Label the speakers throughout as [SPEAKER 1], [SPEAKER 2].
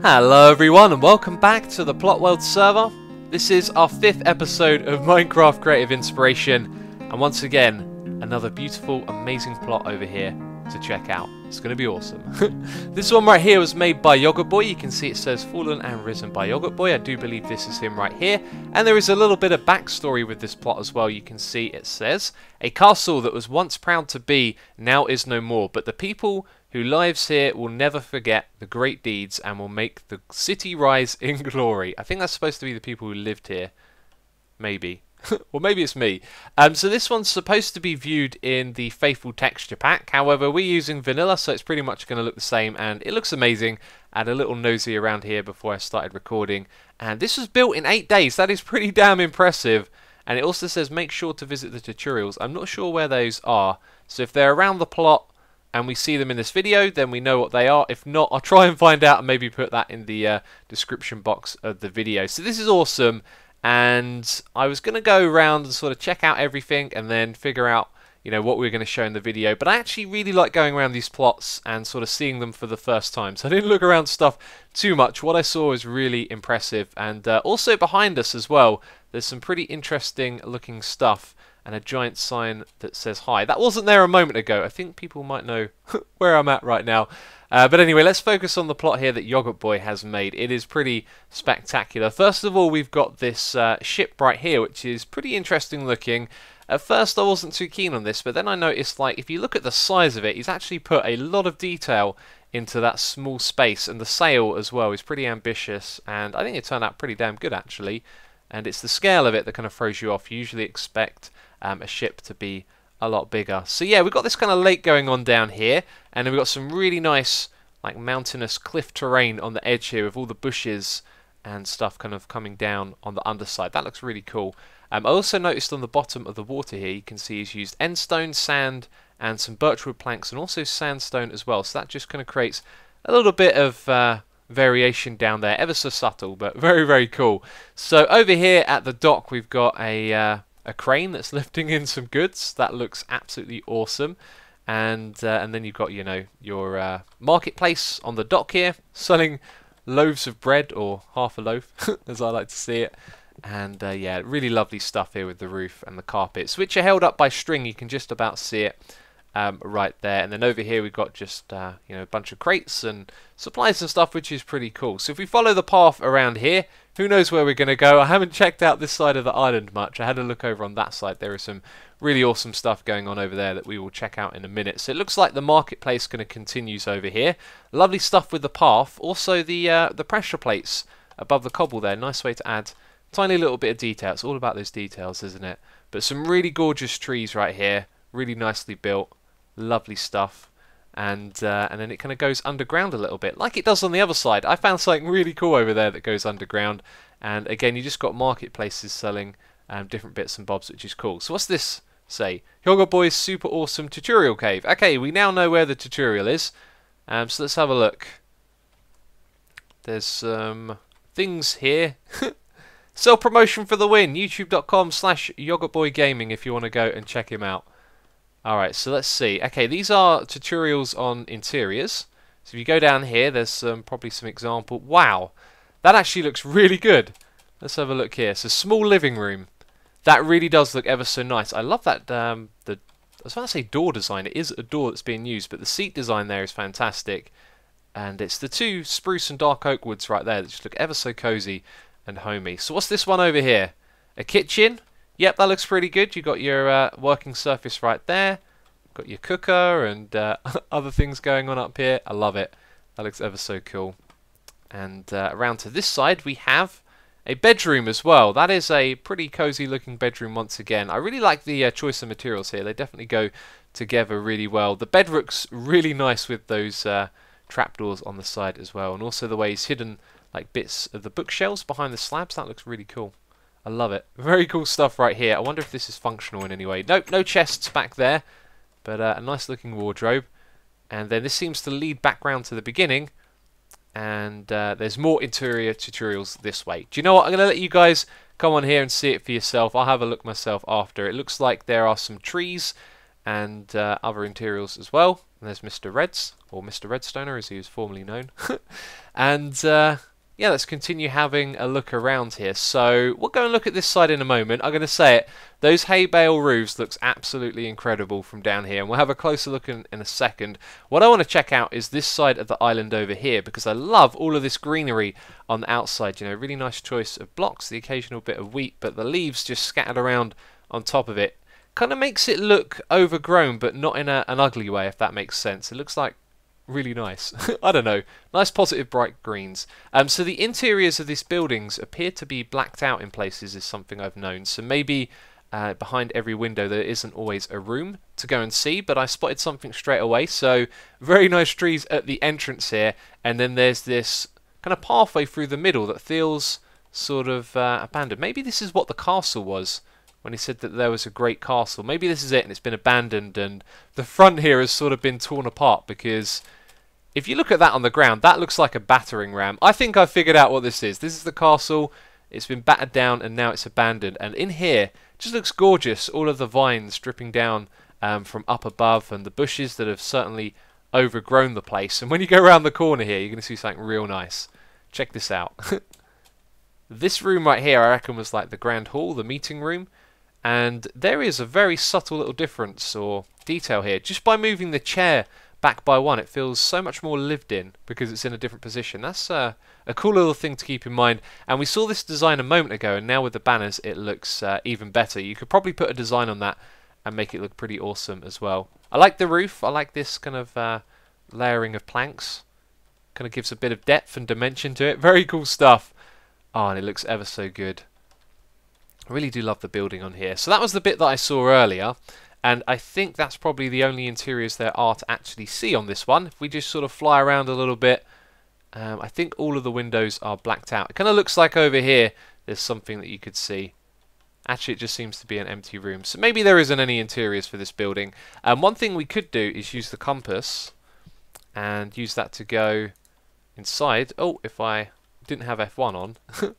[SPEAKER 1] Hello everyone and welcome back to the Plotworld server. This is our 5th episode of Minecraft Creative Inspiration, and once again another beautiful, amazing plot over here to check out. It's going to be awesome. This one right here was made by Yogurt Boy. You can see it says Fallen and Risen by Yogurt Boy. I do believe this is him right here, and there is a little bit of backstory with this plot as well. You can see it says, a castle that was once proud to be, now is no more, but the people who lives here will never forget the great deeds and will make the city rise in glory. I think that's supposed to be the people who lived here. Maybe. Or maybe it's me. So this one's supposed to be viewed in the Faithful texture pack. However, we're using vanilla, so it's pretty much going to look the same, and it looks amazing. I had a little nosy around here before I started recording, and this was built in 8 days. That is pretty damn impressive. And it also says make sure to visit the tutorials. I'm not sure where those are, so if they're around the plot and we see them in this video, then we know what they are. If not, I'll try and find out and maybe put that in the description box of the video. So this is awesome, and I was going to go around and sort of check out everything and then figure out, you know, what we're going to show in the video. But I actually really like going around these plots and sort of seeing them for the first time. So I didn't look around stuff too much. What I saw was really impressive, and also behind us as well, there's some pretty interesting looking stuff. And a giant sign that says hi. That wasn't there a moment ago. I think people might know where I'm at right now. But anyway, let's focus on the plot here that Yogurt Boy has made. It is pretty spectacular. First of all, we've got this ship right here, which is pretty interesting looking. At first, I wasn't too keen on this, but then I noticed, like, if you look at the size of it, he's actually put a lot of detail into that small space. And the sail as well is pretty ambitious, and I think it turned out pretty damn good, actually. And it's the scale of it that kind of throws you off. You usually expect a ship to be a lot bigger. So yeah, we've got this kind of lake going on down here, and then we've got some really nice like mountainous cliff terrain on the edge here with all the bushes and stuff kind of coming down on the underside. That looks really cool. I also noticed on the bottom of the water here, you can see he's used endstone, sand, and some birchwood planks, and also sandstone as well. So that just kind of creates a little bit of variation down there, ever so subtle, but very, very cool. So over here at the dock, we've got a crane that's lifting in some goods. That looks absolutely awesome. And then you've got, you know, your marketplace on the dock here, selling loaves of bread, or half a loaf, as I like to see it. And yeah, really lovely stuff here with the roof and the carpets, which are held up by string. You can just about see it right there. And then over here we've got just you know, a bunch of crates and supplies and stuff, which is pretty cool. So if we follow the path around here, who knows where we're going to go. I haven't checked out this side of the island much. I had a look over on that side. There is some really awesome stuff going on over there that we will check out in a minute. So it looks like the marketplace going to continues over here. Lovely stuff with the path. Also the pressure plates above the cobble there. Nice way to add tiny little bit of detail. It's all about those details, isn't it? But some really gorgeous trees right here. Really nicely built. Lovely stuff. And then it kind of goes underground a little bit, like it does on the other side. I found something really cool over there that goes underground. And again, you just got marketplaces selling different bits and bobs, which is cool. So what's this say? Yogurt Boy's super awesome tutorial cave. Okay, we now know where the tutorial is. So let's have a look. There's some things here. Self-promotion for the win. youtube.com/yogurtboygaming if you want to go and check him out. Alright, so let's see. Okay, these are tutorials on interiors. So if you go down here, there's probably some example. Wow, that actually looks really good. Let's have a look here. So small living room. That really does look ever so nice. I love that, I was about to say door design. It is a door that's being used, but the seat design there is fantastic. And it's the two spruce and dark oak woods right there that just look ever so cozy and homey. So what's this one over here? A kitchen? Yep, that looks pretty good. You've got your working surface right there. Got your cooker and other things going on up here. I love it. That looks ever so cool. And around to this side, we have a bedroom as well. That is a pretty cozy looking bedroom once again. I really like the choice of materials here. They definitely go together really well. The bed looks really nice with those trapdoors on the side as well. And also the way he's hidden like bits of the bookshelves behind the slabs. That looks really cool. I love it. Very cool stuff right here. I wonder if this is functional in any way. Nope, no chests back there, but a nice looking wardrobe. And then this seems to lead back round to the beginning, and there's more interior tutorials this way. Do you know what? I'm going to let you guys come on here and see it for yourself. I'll have a look myself after. It looks like there are some trees and other interiors as well. And there's Mr. Reds, or Mr. Redstoner as he was formerly known. And yeah, let's continue having a look around here. So we'll go and look at this side in a moment. I'm going to say it, those hay bale roofs looks absolutely incredible from down here, and we'll have a closer look in a second. What I want to check out is this side of the island over here, because I love all of this greenery on the outside. You know, really nice choice of blocks, the occasional bit of wheat, but the leaves just scattered around on top of it. Kind of makes it look overgrown, but not in an ugly way, if that makes sense. It looks like really nice. I don't know. Nice, positive, bright greens. So the interiors of these buildings appear to be blacked out in places, is something I've known. So maybe behind every window there isn't always a room to go and see, but I spotted something straight away. So very nice trees at the entrance here, and then there's this kind of pathway through the middle that feels sort of abandoned. Maybe this is what the castle was, when he said that there was a great castle. Maybe this is it and it's been abandoned, and the front here has sort of been torn apart, because if you look at that on the ground, that looks like a battering ram. I think I figured out what this is. This is the castle. It's been battered down and now it's abandoned. And in here, it just looks gorgeous. All of the vines dripping down from up above, and the bushes that have certainly overgrown the place. And when you go around the corner here, you're going to see something real nice. Check this out. This room right here, I reckon, was like the grand hall, the meeting room. And there is a very subtle little difference or detail here. Just by moving the chair back by one, it feels so much more lived in because it's in a different position. That's a cool little thing to keep in mind. And we saw this design a moment ago, and now with the banners it looks even better. You could probably put a design on that and make it look pretty awesome as well. I like the roof. I like this kind of layering of planks. Kind of gives a bit of depth and dimension to it. Very cool stuff. Oh, and it looks ever so good. I really do love the building on here. So that was the bit that I saw earlier, and I think that's probably the only interiors there are to actually see on this one. If we just sort of fly around a little bit, I think all of the windows are blacked out. It kind of looks like over here there's something that you could see. Actually, it just seems to be an empty room. So maybe there isn't any interiors for this building. One thing we could do is use the compass and use that to go inside. Oh, if I didn't have F1 on.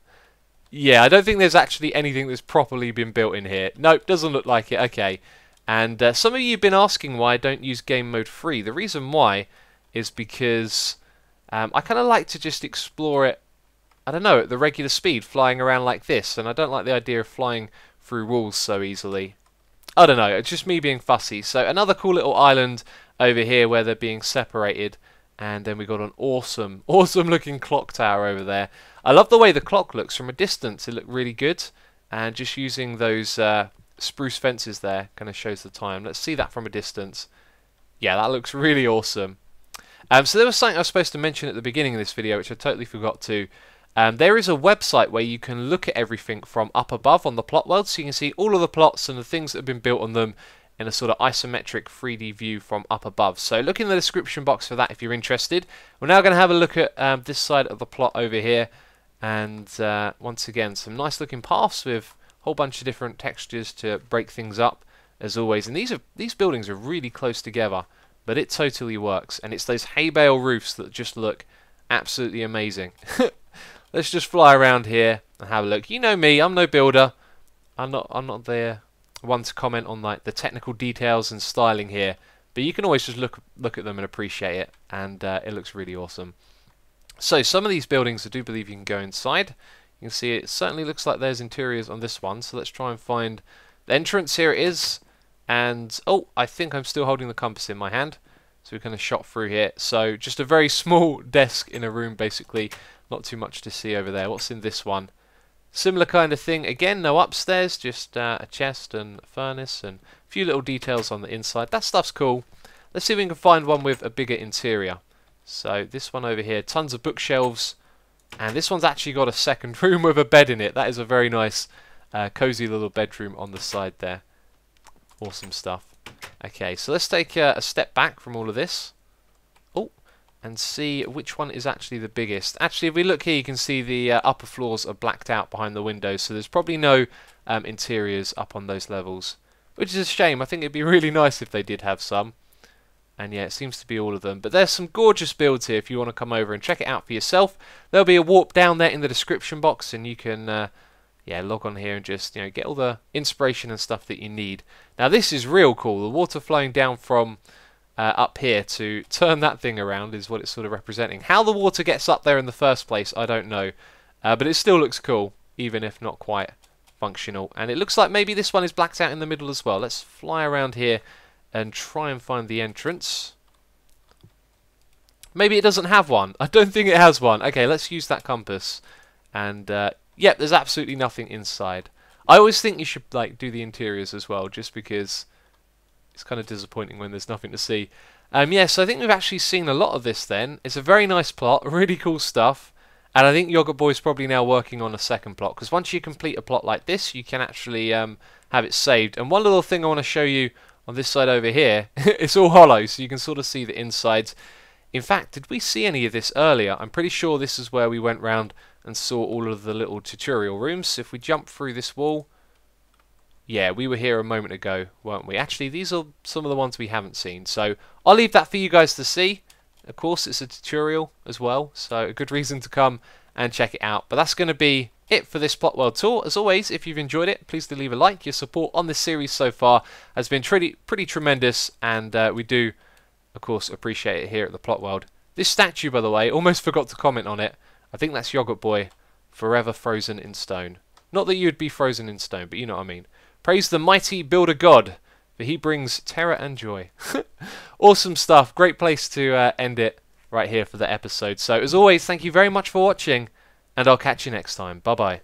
[SPEAKER 1] Yeah, I don't think there's actually anything that's properly been built in here. Nope, doesn't look like it. Okay. And some of you have been asking why I don't use game mode free. The reason why is because I kind of like to just explore it, I don't know, at the regular speed, flying around like this. And I don't like the idea of flying through walls so easily. I don't know, it's just me being fussy. So another cool little island over here where they're being separated. And then we got an awesome looking clock tower over there. I love the way the clock looks from a distance. It looked really good. And just using those spruce fences there kind of shows the time. Let's see that from a distance. Yeah, that looks really awesome. So there was something I was supposed to mention at the beginning of this video, which I totally forgot to. There is a website where you can look at everything from up above on the plot world, so you can see all of the plots and the things that have been built on them in a sort of isometric 3D view from up above. So look in the description box for that if you're interested. We're now going to have a look at this side of the plot over here, and once again some nice looking paths with a whole bunch of different textures to break things up as always. And these buildings are really close together, but it totally works, and it's those hay bale roofs that just look absolutely amazing. Let's just fly around here and have a look. You know me, I'm no builder. I'm not there one to comment on like the technical details and styling here, but you can always just look at them and appreciate it, and it looks really awesome. So some of these buildings I do believe you can go inside. You can see it certainly looks like there's interiors on this one, so let's try and find the entrance. Here it is, and oh, I think I'm still holding the compass in my hand, so we kind of shot through here. So just a very small desk in a room basically, not too much to see over there. What's in this one? Similar kind of thing. Again, no upstairs, just a chest and a furnace and a few little details on the inside. That stuff's cool. Let's see if we can find one with a bigger interior. So this one over here, tons of bookshelves. And this one's actually got a second room with a bed in it. That is a very nice, cozy little bedroom on the side there. Awesome stuff. Okay, so let's take a step back from all of this. And see which one is actually the biggest. Actually, if we look here, you can see the upper floors are blacked out behind the windows, so there's probably no interiors up on those levels, which is a shame. I think it'd be really nice if they did have some. And yeah, it seems to be all of them. But there's some gorgeous builds here if you want to come over and check it out for yourself. There'll be a warp down there in the description box, and you can yeah, log on here and just get all the inspiration and stuff that you need. Now this is real cool. The water flowing down from up here to turn that thing around is what it's sort of representing. How the water gets up there in the first place, I don't know. But it still looks cool, even if not quite functional. And it looks like maybe this one is blacked out in the middle as well. Let's fly around here and try and find the entrance. Maybe it doesn't have one. I don't think it has one. Okay, let's use that compass. And, yep, there's absolutely nothing inside. I always think you should like do the interiors as well, just because it's kind of disappointing when there's nothing to see. Yeah, so I think we've actually seen a lot of this then. It's a very nice plot, really cool stuff. And I think Yogurt Boy's probably now working on a second plot, because once you complete a plot like this, you can actually have it saved. And one little thing I want to show you on this side over here, it's all hollow, so you can sort of see the insides. In fact, did we see any of this earlier? I'm pretty sure this is where we went round and saw all of the little tutorial rooms. If we jump through this wall, yeah, we were here a moment ago, weren't we? Actually, these are some of the ones we haven't seen, so I'll leave that for you guys to see. Of course, it's a tutorial as well, so a good reason to come and check it out. But that's going to be it for this Plotworld tour. As always, if you've enjoyed it, please do leave a like. Your support on this series so far has been pretty tremendous, and we do, of course, appreciate it here at the Plotworld. This statue, by the way, almost forgot to comment on it. I think that's Yogurt Boy, forever frozen in stone. Not that you would be frozen in stone, but you know what I mean. Praise the mighty builder god, for he brings terror and joy. Awesome stuff. Great place to end it right here for the episode. So, as always, thank you very much for watching, and I'll catch you next time. Bye-bye.